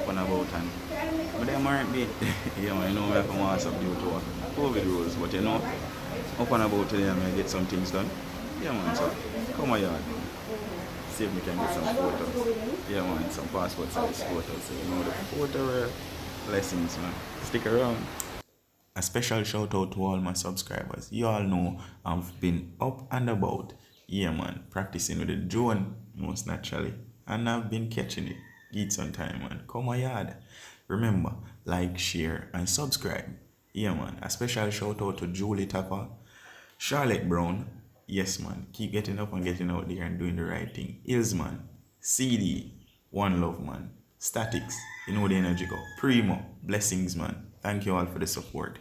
up and about and but them aren't bit. Yeah man, you know me have to watch up due to COVID rules, but you know, up and about today I may get some things done. Yeah man, so come on yard. See if we can get some photos. Yeah man, some passport size photos. So, you know the photo lessons man. Stick around. A special shout out to all my subscribers. You all know I've been up and about. Yeah man, practicing with the drone most naturally. And I've been catching it. Eat some time man. Come on yard. Remember, like, share, and subscribe. Yeah man, a special shout out to Julie Tapper, Charlotte Brown. Yes man, keep getting up and getting out there and doing the right thing. Ills man, CD, One Love man, Statics, you know the energy go. Primo, blessings man. Thank you all for the support.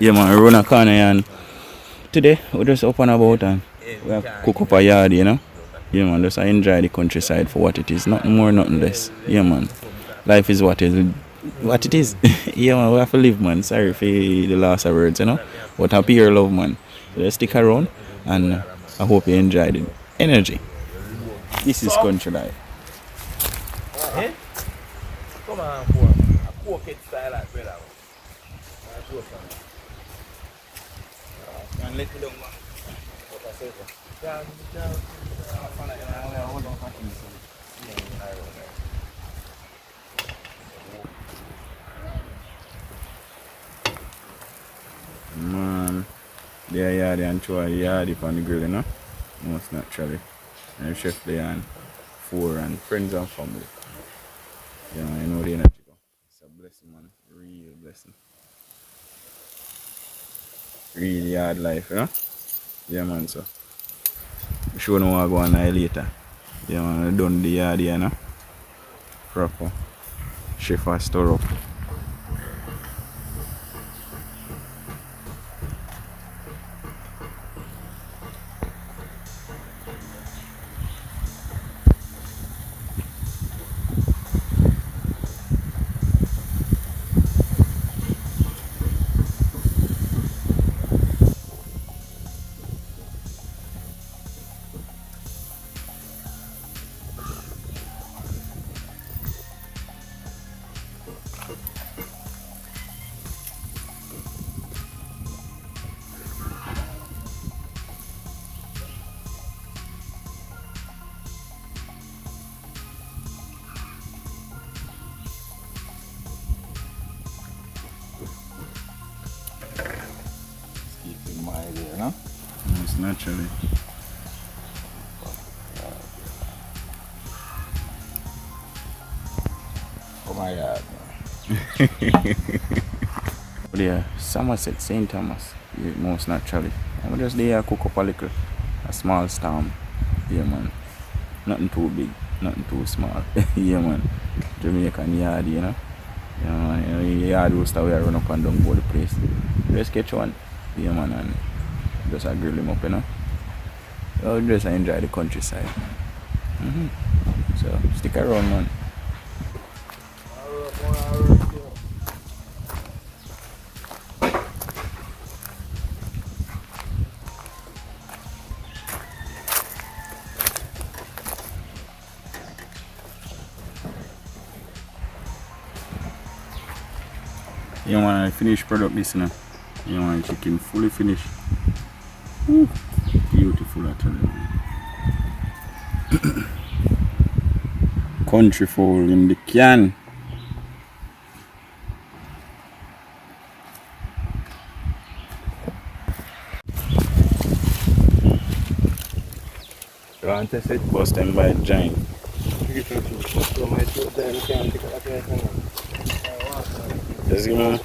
Yeah, man, we run a corner and today we just up and about and we have cook up a yard, you know. Yeah, man, just enjoy the countryside for what it is. Nothing more, nothing less. Yeah, man. Life is what it is. Yeah, man, we have to live, man. Sorry for the last of words, you know. But happy your love, man. So let's stick around and I hope you enjoy the energy. This is country life. Come on, boy. A pocket style like brother. And let me down, man. What I say, Man, they are yard and throw a yard on the grill, you know. Most naturally. And chef there and four and friends and family. Yeah, man, you know the energy go. It's a blessing, man. Real blessing. Really hard life, you know? Yeah, man, so. I'm sure no one go on later. Yeah, man, I done the yard here, you know? Proper. Chef has store up. keep in mind there, no? Most naturally. Oh my God. Yeah, Somerset, St. Thomas, yeah, most naturally. I'm just there cook up a small storm. Yeah, man. Nothing too big, nothing too small. Yeah, man. Jamaican yard, you know. Yeah, man. You know, yard rooster we run up and down all the place. Just catch one. Yeah, man, and just grill him up, you know. So just enjoy the countryside. So stick around, man. Yeah, man, I finished product this now. Yeah, man, chicken fully finished. Ooh, beautiful, I tell you. Country fowl in the can. You want to test it? First time by giant. Just give me,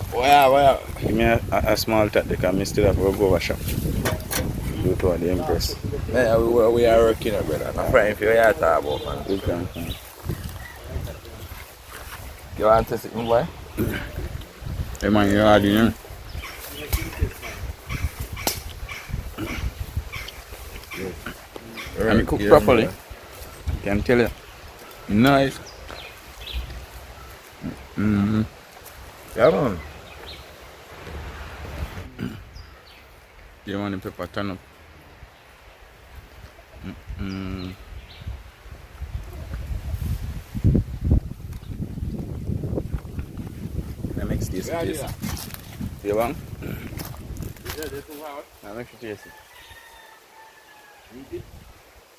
give me a small tap because I still have to go over shop. Do to the Empress. Yeah, we are working, brother. I'm frying for your talk about, man. You can. You want to test it, my boy? Hey, man, you're hard, you know. And it cook properly. Can tell you. Nice. Yeah, man. You want the pepper turn up? That makes this tasty. You want? That makes it tasty.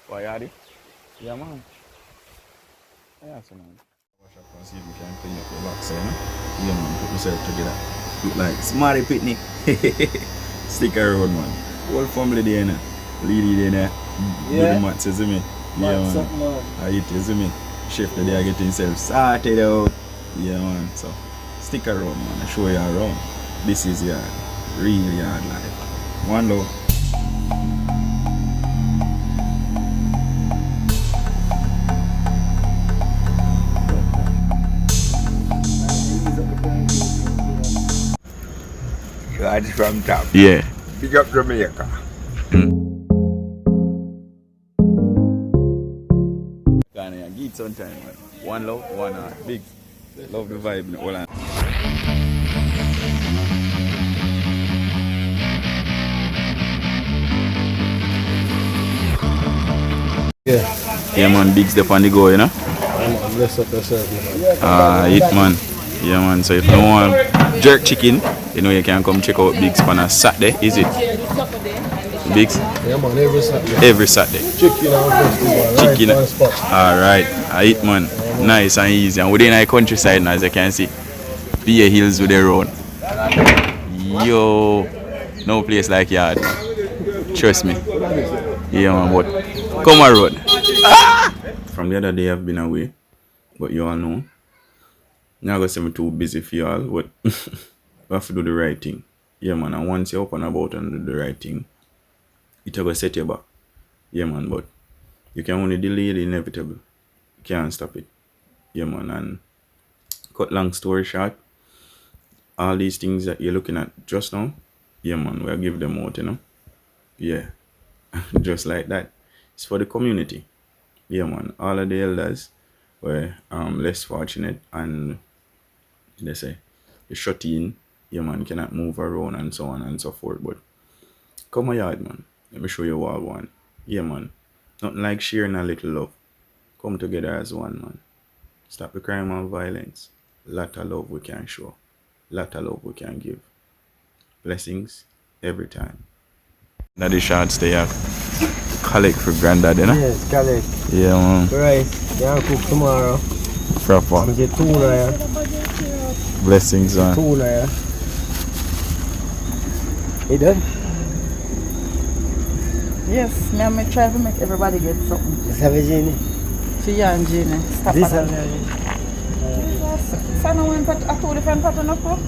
Why, Yadi? Yeah, man. Yeah, so man. Wash up and see if we can clean up the box, you know? Yeah, man, put yourself together. Look like smarty picnic. Stick around, man. Whole family there, you know? Lady there, yeah. Baby Matt says to me. Yeah, man. I eat, you see me? Chef there get himself sorted out. Yeah, man. So, stick around, man. I show you around. This is your real yard life. One love. Large from top. Yeah. Big up Jamaica. Kinda give it some time, man. One love, one heart. Big. Love the vibe. Hold on. Yeah, man, big step on the go, you know? Bless up yourself, man. Eat, man. Yeah, man. So if you want jerk chicken, you know you can come check out Big's on a Saturday, is it? Big's? Yeah, man, every Saturday. Every Saturday. Chicken and festival, Chicken. right on spot. Alright. I eat, man. Nice and easy. And within the countryside now, as you can see, Beer Hills with their own. Yo. No place like yard. Trust me. Yeah, man, but come on, road. From the other day, I've been away. But you all know. Now, I I'm too busy for y'all, but we have to do the right thing. Yeah, man, and once you're up and about and do the right thing, it will set you back. Yeah, man, but you can only delay the inevitable. You can't stop it. Yeah, man, and cut long story short, all these things that you're looking at just now, yeah, man, we'll give them out, you know? Yeah, just like that. It's for the community. Yeah, man, all of the elders were less fortunate and they say the shut in, yeah, man, cannot move around and so on and so forth. But come my yard, man. Let me show you what I want. Yeah, man. Nothing like sharing a little love. Come together as one, man. Stop the crime and violence. Lot of love we can show. Lot of love we can give. Blessings every time. Daddy shot stay up. Collect for granddad, you know? Yes, collect. Yeah, man. Rice, yeah, cook tomorrow. Proper. I'm get tuna, yeah. Blessings, man. Tuna, yeah. You done? Yes, me and me try to make everybody get something. Let's have a Jenny. See you and Jenny. Stop This at one, that. Son, I want a two different pattern of food.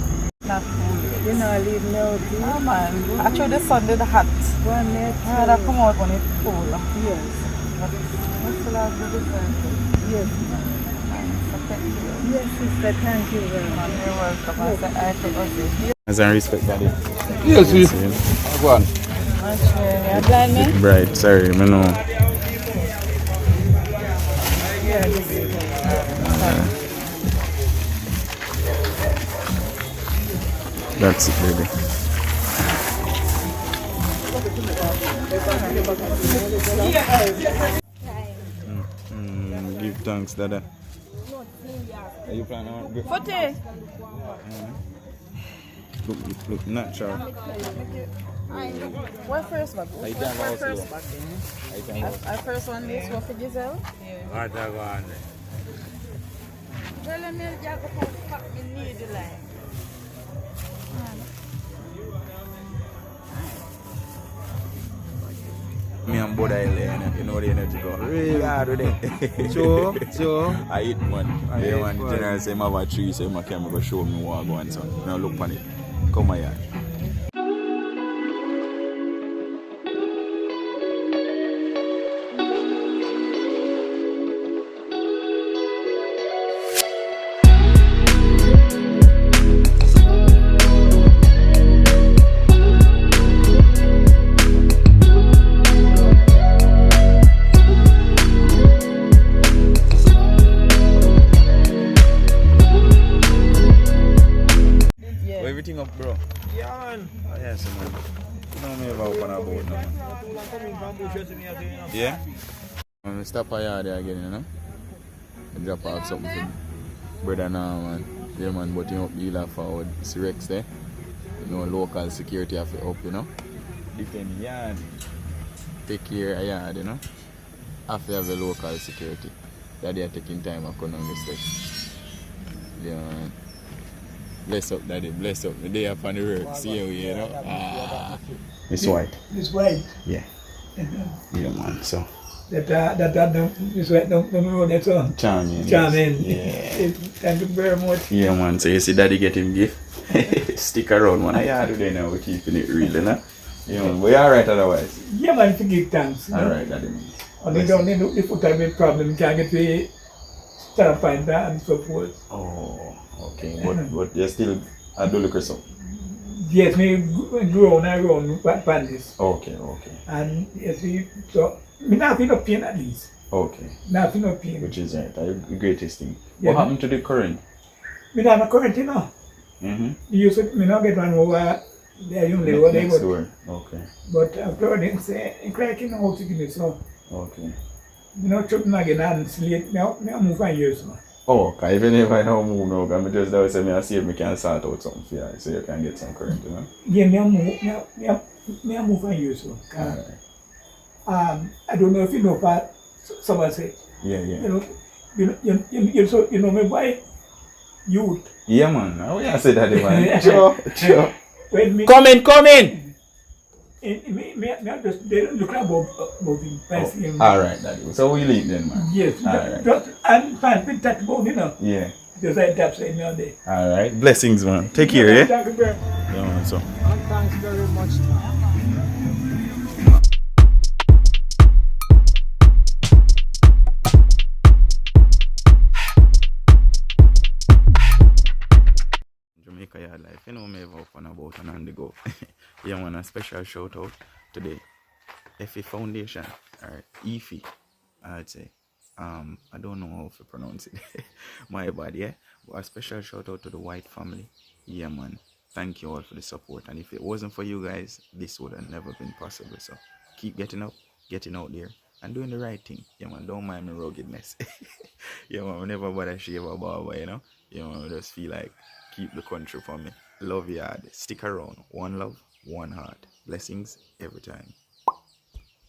you know, leave me out here. Oh man, actually the sun did hot. One minute. That come out when it's cool. Yes. But we still have the different. Yes. So thank you. Yes, sister, thank you very much. You're welcome. I said I took us. As I respect daddy. Yes, yes. Go on. You blind me? Right, sorry, me know. Yeah, this is That's it, baby. Give thanks, Dada. Are you planning on good? Footy. Look natural. What first bag? I can't What also first do. bag? I first one this one for Giselle. What I want? Tell me you go fuck me need the line. Me and Boda you know the energy go real hard with it. Joe. I eat man. Yeah, man. The general say I have a tree, so I can go show me what I want. So now look on it. Come my yard. Everything up, bro. Yeah, man. Oh, yes, man. You know me about open a boat now, man. Yeah? I'm gonna stop by yard there again, you know? And drop off something for brother now, man. Yeah, man, but you know, dealer forward. See Rex there. You know, local security have to up, you know? Defend yard. Take care of yard, you know? Have to have a local security. That they are taking time to come on the steps. Yeah, man. Bless up, daddy. Bless up. The day up on the road. See you know. It's white. It's white. Yeah. Yeah, man. So. It's white. Don't know that song. Charming. Charming. Yeah. Thank you very much. Yeah, man. So you see daddy get him gift. Stick around, man. I do there now. We're keeping it real, you know? Yeah, man. We alright otherwise. Yeah, man. Forgive thanks. Alright, daddy. Only don't need if you have a problem, can't get to start finder and so forth. Oh, okay. But you still I do look or so. Yes, me grown panties. Okay. And yes, so me not feel no pain at least. Okay. Not feel no pain. Which is the greatest thing. Yeah, What happened to the current? Me not no current, you know. Mm-hmm. You should me not get one over there you live Next but, door. Okay. but after they say in cracking out to give me so Okay. you know children again and sleep now move on years now. Oh, cause even if I don't move now, cause me just always say me I see if me can sort out something for you, so you can get some current, you know. Yeah, me move on years so. Alright. I don't know if you know but someone say Yeah. you know me boy youth. Yeah, man. How you say that, man? Sure. When me Come in. me just they look above him passing him. Alright, daddy. So we link then, man. Yes, Alright. just and find with that bone, you know. Yeah. Because I tap say me on there. Alright. Blessings, man. Take care, yeah? Thank you very much. Yeah, man. So. And thanks very much. Jamaica Yard Life, you know me have up and about and on the go. Yeah, man, a special shout out to the FE Foundation, or EFI, I'd say. I don't know how to pronounce it. My bad, yeah. But a special shout out to the White family. Yeah, man. Thank you all for the support. And if it wasn't for you guys, this would have never been possible. So keep getting up, getting out there, and doing the right thing. Yeah, man. Don't mind my ruggedness. Yeah, man. I never bother shave a barber, you know. Yeah, man. I just feel like keep the country for me. Love yard. Stick around. One love, one heart. Blessings every time.